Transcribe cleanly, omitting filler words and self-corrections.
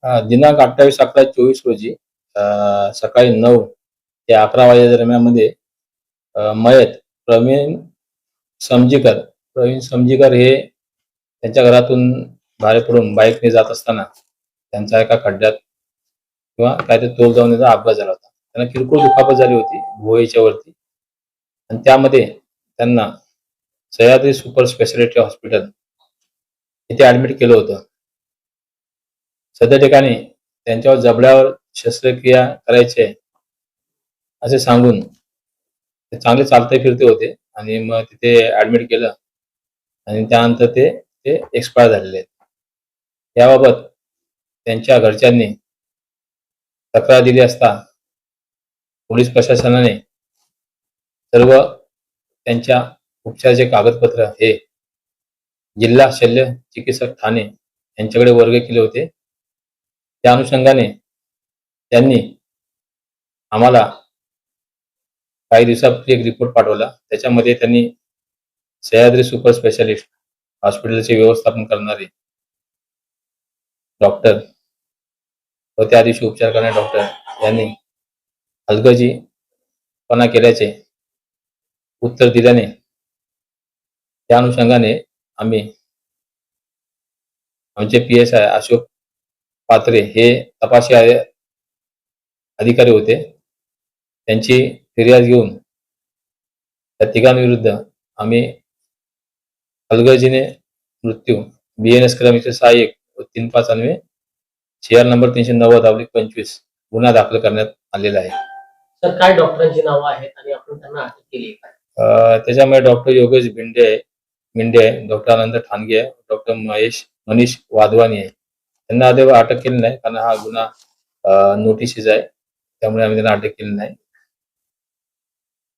दिनांक 28/11/24 रोजी सकाळी 9 ते 11 वाजे दरम्यानमध्ये मयत प्रवीण समजीकर प्रवीण समजीकर हे त्यांच्या घरातून बाहेर पडून बाईकने जात असताना त्यांचा एका खड्ड्यात किंवा काहीतरी तोल जाऊन त्याचा अपघात झाला होता. त्यांना किरकोळ दुखापत झाली होती भुवयाच्या वरती आणि त्यामध्ये त्यांना सह्याद्री सुपर स्पेशालिटी हॉस्पिटल इथे ऍडमिट केलं होतं. सदर ठिकाणी त्यांच्यावर जबड्यावर शस्त्रक्रिया करायची आहे असे सांगून ते चांगले चालते फिरते होते आणि मग तिथे ऍडमिट केलं आणि त्यानंतर ते ते एक्सपायर झालेले आहेत. याबाबत त्यांच्या घरच्यांनी तक्रार दिली असता पोलीस प्रशासनाने सर्व त्यांच्या उपचाराचे कागदपत्र हे जिल्हा शल्य चिकित्सक ठाणे यांच्याकडे वर्ग केले होते. त्या अनुषंगाने त्यांनी आम्हाला काही दिवसापूर्वी एक रिपोर्ट पाठवला. त्याच्यामध्ये त्यांनी सह्याद्री सुपर स्पेशालिस्ट हॉस्पिटलचे व्यवस्थापन करणारे डॉक्टर व त्या दिवशी उपचार करणारे डॉक्टर यांनी हलगर्जीपणा केल्याचे उत्तर दिल्याने त्या अनुषंगाने आम्ही आमचे PSI अशोक पात्रे हे तपासी अधिकारी होते. त्यांची फिर्याद घेऊन त्या तिघांविरुद्ध आम्ही हलगर्जीने मृत्यू BNS कलम 106(1) व 35 अन्वये CR नंबर 390/25 गुन्हा दाखल करण्यात आलेला आहे. तर काय डॉक्टरांची नावं आहेत आणि आपण त्यांना अटक केली आहे काय? त्याच्यामध्ये डॉक्टर योगेश मिंडे आहे, डॉक्टर आनंद ठाणगे आहे, डॉक्टर मनीष वाधवानी आहे. त्यांना अद्याप अटक केली नाही कारण हा गुन्हा नोटीसच आहे, त्यामुळे आम्ही त्यांना अटक केली नाही.